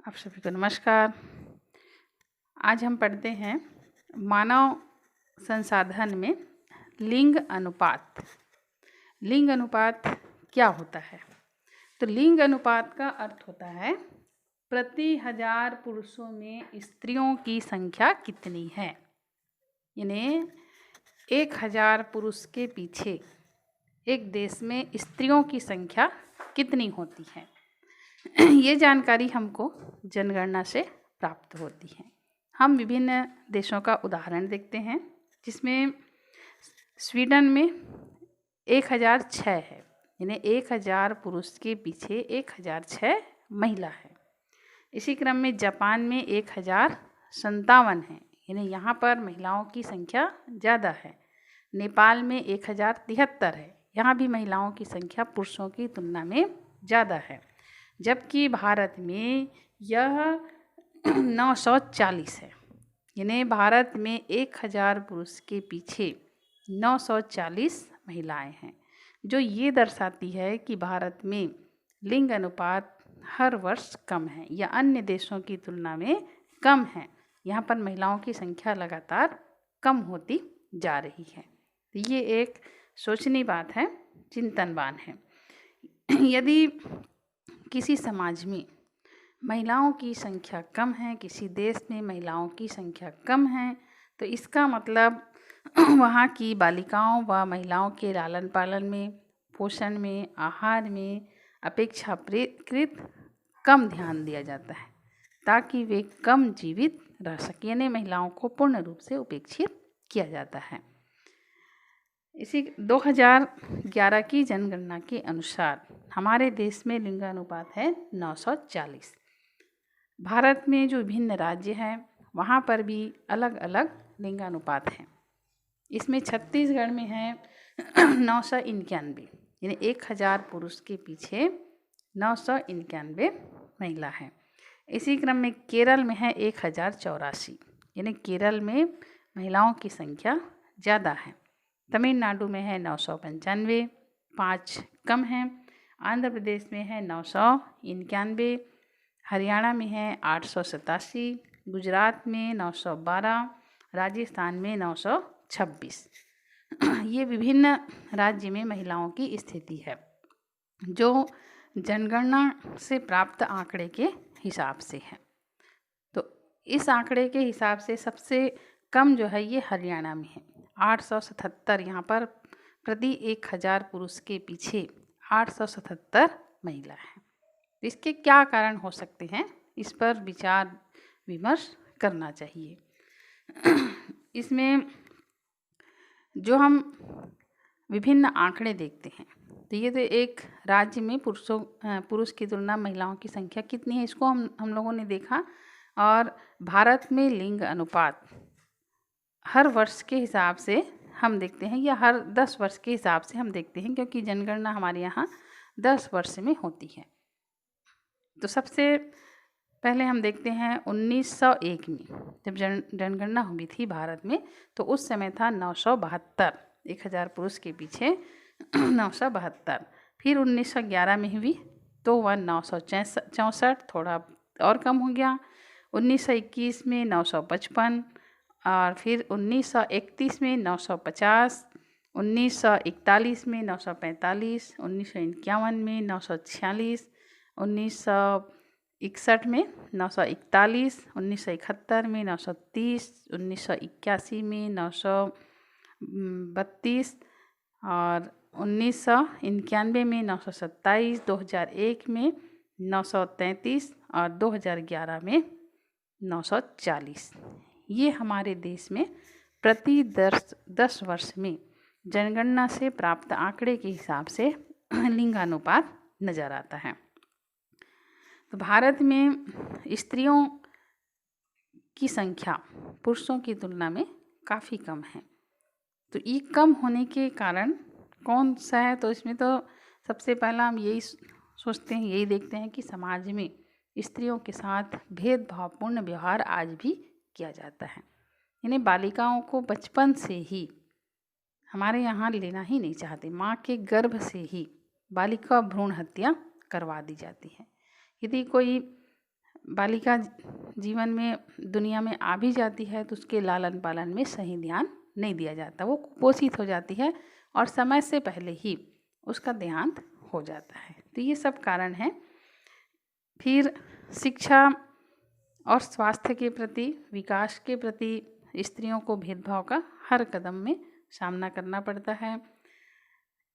आप सभी को नमस्कार। आज हम पढ़ते हैं मानव संसाधन में लिंग अनुपात। लिंग अनुपात क्या होता है? तो लिंग अनुपात का अर्थ होता है प्रति 1000 पुरुषों में स्त्रियों की संख्या कितनी है। यानी 1000 पुरुष के पीछे एक देश में स्त्रियों की संख्या कितनी होती है। ये जानकारी हमको जनगणना से प्राप्त होती है। हम विभिन्न देशों का उदाहरण देखते हैं, जिसमें स्वीडन में 1006 है, यानी 1000 पुरुष के पीछे 1006 महिला है। इसी क्रम में जापान में 1057 है, यानी यहाँ पर महिलाओं की संख्या ज़्यादा है। नेपाल में 1073 है, यहाँ भी महिलाओं की संख्या पुरुषों की तुलना में ज़्यादा है। जबकि भारत में यह 940 है, यानी भारत में 1000 पुरुष के पीछे 940 महिलाएं हैं, जो ये दर्शाती है कि भारत में लिंग अनुपात हर वर्ष कम है या अन्य देशों की तुलना में कम है। यहाँ पर महिलाओं की संख्या लगातार कम होती जा रही है। तो ये एक सोचनीय बात है, चिंतनवान है। यदि किसी समाज में महिलाओं की संख्या कम है, किसी देश में महिलाओं की संख्या कम है, तो इसका मतलब वहाँ की बालिकाओं व महिलाओं के लालन पालन में, पोषण में, आहार में अपेक्षाकृत कम ध्यान दिया जाता है, ताकि वे कम जीवित रह सकें। यानी महिलाओं को पूर्ण रूप से उपेक्षित किया जाता है। इसी 2011 की जनगणना के अनुसार हमारे देश में लिंगानुपात है 940। भारत में जो विभिन्न राज्य हैं वहाँ पर भी अलग अलग लिंगानुपात हैं। इसमें छत्तीसगढ़ में है 991, यानी 1000 पुरुष के पीछे 991 महिला है। इसी क्रम में केरल में है 1084, यानी केरल में महिलाओं की संख्या ज़्यादा है। तमिलनाडु में है 995, 5 कम है। आंध्र प्रदेश में है 991, हरियाणा में है 887, गुजरात में 912, राजस्थान में 926। ये विभिन्न राज्य में महिलाओं की स्थिति है, जो जनगणना से प्राप्त आंकड़े के हिसाब से है। तो इस आंकड़े के हिसाब से सबसे कम जो है ये हरियाणा में है, 877। यहाँ पर प्रति 1000 पुरुष के पीछे 877 महिला है। इसके क्या कारण हो सकते हैं, इस पर विचार विमर्श करना चाहिए। इसमें जो हम विभिन्न आंकड़े देखते हैं, तो ये तो एक राज्य में पुरुष की तुलना महिलाओं की संख्या कितनी है, इसको हम लोगों ने देखा। और भारत में लिंग अनुपात हर वर्ष के हिसाब से हम देखते हैं, या हर 10 वर्ष के हिसाब से हम देखते हैं, क्योंकि जनगणना हमारे यहाँ 10 वर्ष में होती है। तो सबसे पहले हम देखते हैं 1901 में जब जनगणना हुई थथी भारत में, तो उस समय था 972, 1000 पुरुष के पीछे 972। फिर 1911 में हुई तो वह 964, थोड़ा और कम हो गया। 1921 में 955, और फिर 1931 में 950, 1941 में 945, 1951 में 946, 1961 में 941, 1971 में 930, 1981 में 932, और 1991 में 927, 2001 में 933 और 2011 में 940। ये हमारे देश में प्रति 10 वर्ष में जनगणना से प्राप्त आंकड़े के हिसाब से लिंगानुपात नज़र आता है। तो भारत में स्त्रियों की संख्या पुरुषों की तुलना में काफ़ी कम है। तो ये कम होने के कारण कौन सा है? तो इसमें तो सबसे पहला हम यही सोचते हैं, यही देखते हैं कि समाज में स्त्रियों के साथ भेदभावपूर्ण व्यवहार आज भी किया जाता है। यानी बालिकाओं को बचपन से ही हमारे यहाँ लेना ही नहीं चाहते, माँ के गर्भ से ही बालिका भ्रूण हत्या करवा दी जाती है। यदि कोई बालिका जीवन में दुनिया में आ भी जाती है तो उसके लालन पालन में सही ध्यान नहीं दिया जाता, वो कुपोषित हो जाती है और समय से पहले ही उसका देहांत हो जाता है। तो ये सब कारण हैं। फिर शिक्षा और स्वास्थ्य के प्रति, विकास के प्रति स्त्रियों को भेदभाव का हर कदम में सामना करना पड़ता है।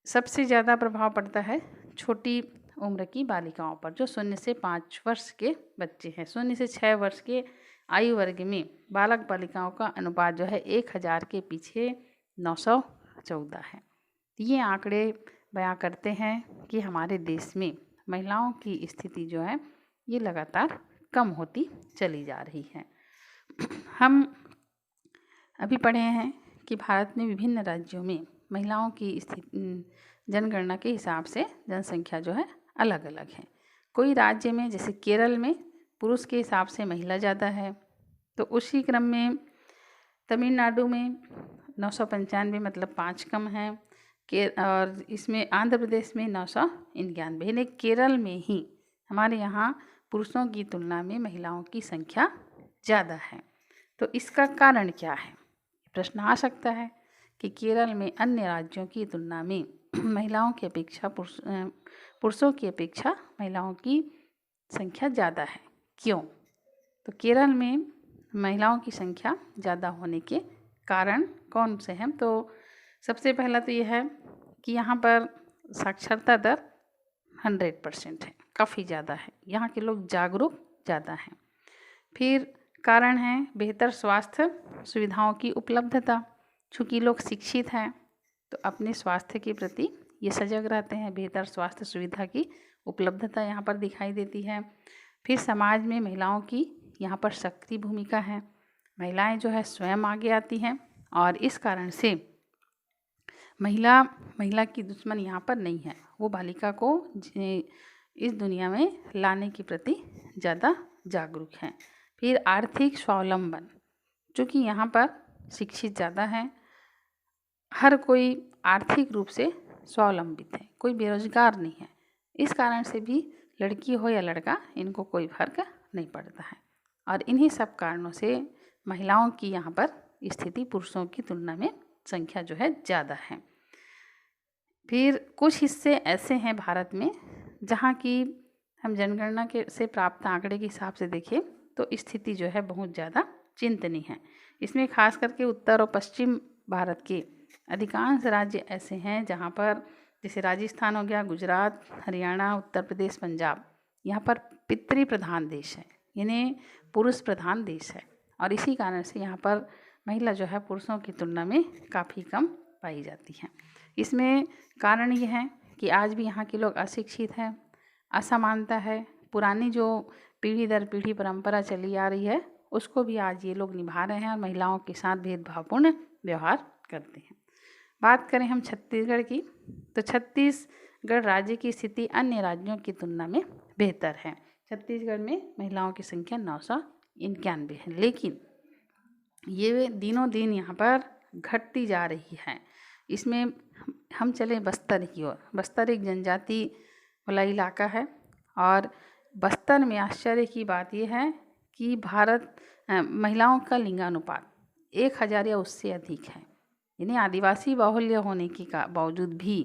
सबसे ज़्यादा प्रभाव पड़ता है छोटी उम्र की बालिकाओं पर, जो 0 से 5 वर्ष के बच्चे हैं। 0 से 6 वर्ष के आयु वर्ग में बालक बालिकाओं का अनुपात जो है 1000 के पीछे 914 है। ये आंकड़े बयां करते हैं कि हमारे देश में महिलाओं की स्थिति जो है ये लगातार कम होती चली जा रही है। हम अभी पढ़े हैं कि भारत में विभिन्न राज्यों में महिलाओं की स्थिति जनगणना के हिसाब से जनसंख्या जो है अलग अलग है। कोई राज्य में जैसे केरल में पुरुष के हिसाब से महिला ज़्यादा है, तो उसी क्रम में तमिलनाडु में 995 मतलब 5 कम है और इसमें आंध्र प्रदेश में 991। यानी केरल में ही हमारे यहाँ पुरुषों की तुलना में महिलाओं की संख्या ज़्यादा है। तो इसका कारण क्या है, प्रश्न आ सकता है कि केरल में अन्य राज्यों की तुलना में महिलाओं की अपेक्षा पुरुषों की अपेक्षा महिलाओं की संख्या ज़्यादा है, क्यों? तो केरल में महिलाओं की संख्या ज़्यादा होने के कारण कौन से हैं? तो सबसे पहला तो यह है कि यहाँ पर साक्षरता दर 100% है, काफ़ी ज़्यादा है। यहाँ के लोग जागरूक ज़्यादा हैं। फिर कारण है बेहतर स्वास्थ्य सुविधाओं की उपलब्धता। चूँकि लोग शिक्षित हैं तो अपने स्वास्थ्य के प्रति ये सजग रहते हैं। बेहतर स्वास्थ्य सुविधा की उपलब्धता यहाँ पर दिखाई देती है। फिर समाज में महिलाओं की यहाँ पर सक्रिय भूमिका है। महिलाएं जो है स्वयं आगे आती हैं और इस कारण से महिला की दुश्मन यहाँ पर नहीं है। वो बालिका को इस दुनिया में लाने के प्रति ज़्यादा जागरूक हैं। फिर आर्थिक स्वावलंबन, चूँकि यहाँ पर शिक्षित ज़्यादा हैं, हर कोई आर्थिक रूप से स्वावलंबित है, कोई बेरोजगार नहीं है। इस कारण से भी लड़की हो या लड़का, इनको कोई फर्क नहीं पड़ता है। और इन्हीं सब कारणों से महिलाओं की यहाँ पर स्थिति पुरुषों की तुलना में संख्या जो है ज़्यादा है। फिर कुछ हिस्से ऐसे हैं भारत में जहाँ की हम जनगणना के से प्राप्त आंकड़े के हिसाब से देखें तो स्थिति जो है बहुत ज़्यादा चिंतनीय है। इसमें खास करके उत्तर और पश्चिम भारत के अधिकांश राज्य ऐसे हैं जहाँ पर, जैसे राजस्थान हो गया, गुजरात, हरियाणा, उत्तर प्रदेश, पंजाब, यहाँ पर पितृ प्रधान देश है, यानी पुरुष प्रधान देश है। और इसी कारण से यहाँ पर महिला जो है पुरुषों की तुलना में काफ़ी कम पाई जाती है। इसमें कारण ये है कि आज भी यहाँ के लोग अशिक्षित हैं, असमानता है। पुरानी जो पीढ़ी दर पीढ़ी परंपरा चली आ रही है उसको भी आज ये लोग निभा रहे हैं और महिलाओं के साथ भेदभावपूर्ण व्यवहार करते हैं। बात करें हम छत्तीसगढ़ की, तो छत्तीसगढ़ राज्य की स्थिति अन्य राज्यों की तुलना में बेहतर है। छत्तीसगढ़ में महिलाओं की संख्या 991 है, लेकिन ये दिनों दिन यहाँ पर घटती जा रही है। इसमें हम चले बस्तर की ओर। बस्तर एक जनजाति वाला इलाका है और बस्तर में आश्चर्य की बात यह है कि महिलाओं का लिंगानुपात 1000 या उससे अधिक है। यानी आदिवासी बाहुल्य होने के बावजूद भी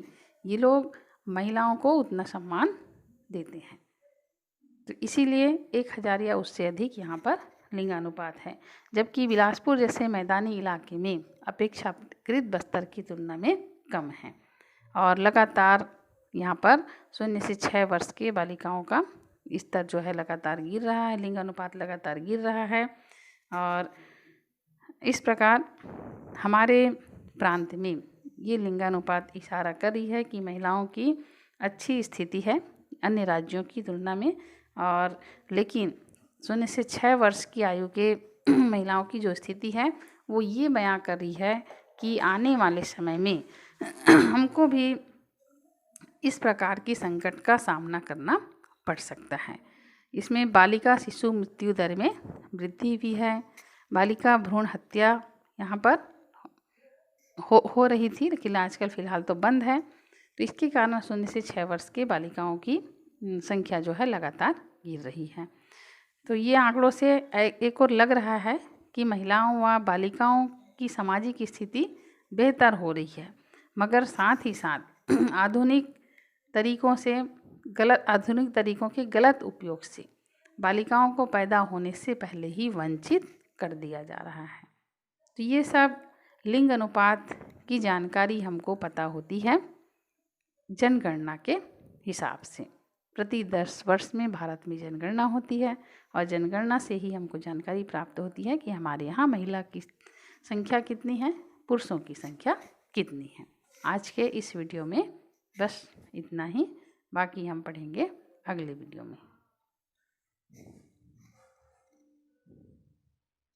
ये लोग महिलाओं को उतना सम्मान देते हैं। तो इसीलिए 1000 या उससे अधिक यहाँ पर लिंगानुपात है, जबकि बिलासपुर जैसे मैदानी इलाके में अपेक्षाकृत बस्तर की तुलना में कम है। और लगातार यहाँ पर 0 से 6 वर्ष के बालिकाओं का स्तर जो है लगातार गिर रहा है, लिंगानुपात लगातार गिर रहा है। और इस प्रकार हमारे प्रांत में ये लिंगानुपात इशारा कर रही है कि महिलाओं की अच्छी स्थिति है अन्य राज्यों की तुलना में। और लेकिन 0 से 6 वर्ष की आयु के महिलाओं की जो स्थिति है वो ये बयां कर रही है कि आने वाले समय में हमको भी इस प्रकार की संकट का सामना करना पड़ सकता है। इसमें बालिका शिशु मृत्यु दर में वृद्धि भी है। बालिका भ्रूण हत्या यहाँ पर हो रही थी, लेकिन आजकल फ़िलहाल तो बंद है। तो इसके कारण 0 से 6 वर्ष के बालिकाओं की संख्या जो है लगातार गिर रही है। तो ये आंकड़ों से एक और लग रहा है कि महिलाओं व बालिकाओं की सामाजिक स्थिति बेहतर हो रही है, मगर साथ ही साथ आधुनिक तरीकों के गलत उपयोग से बालिकाओं को पैदा होने से पहले ही वंचित कर दिया जा रहा है। तो ये सब लिंग अनुपात की जानकारी हमको पता होती है जनगणना के हिसाब से। प्रति 10 वर्ष में भारत में जनगणना होती है और जनगणना से ही हमको जानकारी प्राप्त होती है कि हमारे यहाँ महिला की संख्या कितनी है, पुरुषों की संख्या कितनी है। आज के इस वीडियो में बस इतना ही, बाकी हम पढ़ेंगे अगले वीडियो में।